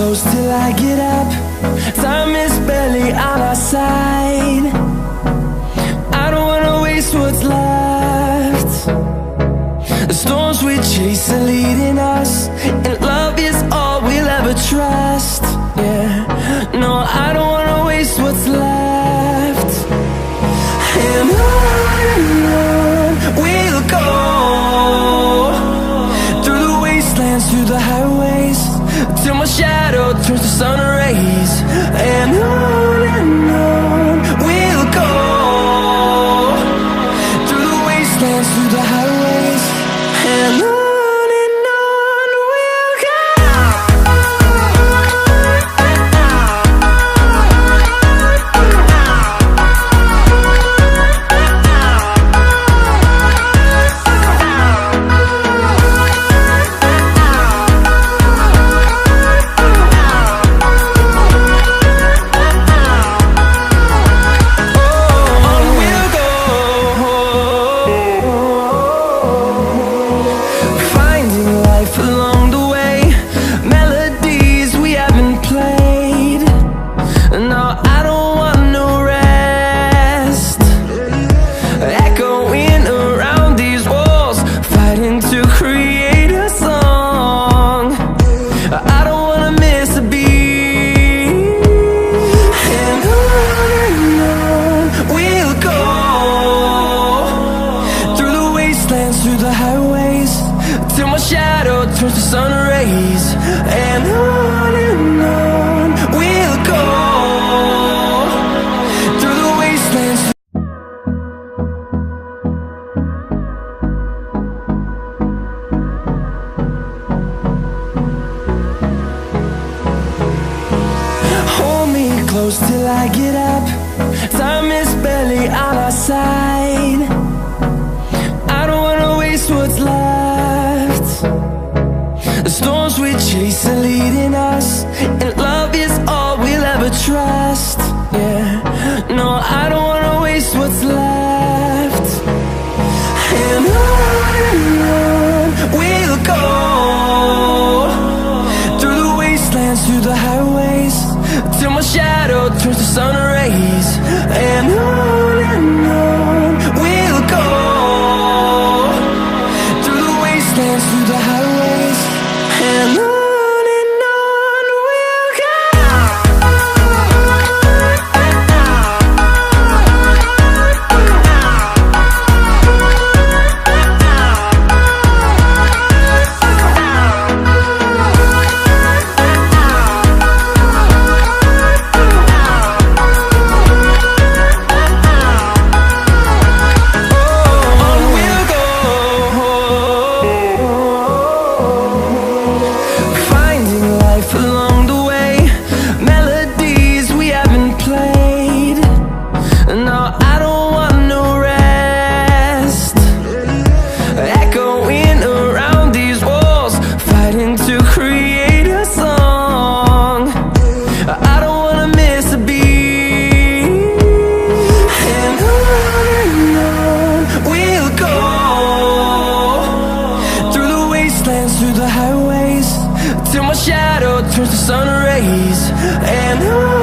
close till I get up. Time is barely on our side. I don't wanna waste what's left. The storms we chase are leading us, and love is all we'll ever trust. Yeah, no, I don't wanna waste what's left. And on we'll go, through the wastelands, through the highways, till my shadow turns to sun rays. And on we'll go, through the wastelands, through the highways, and on we'll go. Through the highways, till my shadow turns to sun rays. And on we'll go, through the wastelands. Hold me close till I get up. Time is barely on our side. What's left? The storms we chase are leading us, and love is all we'll ever trust. Yeah, no, I don't wanna waste what's left. And on we'll go, through the wastelands, through the highways, till my shadow turns to sun rays. And on we'll go, through the highways, and on we'll go. Through the highways, till my shadow turns to sun rays. And on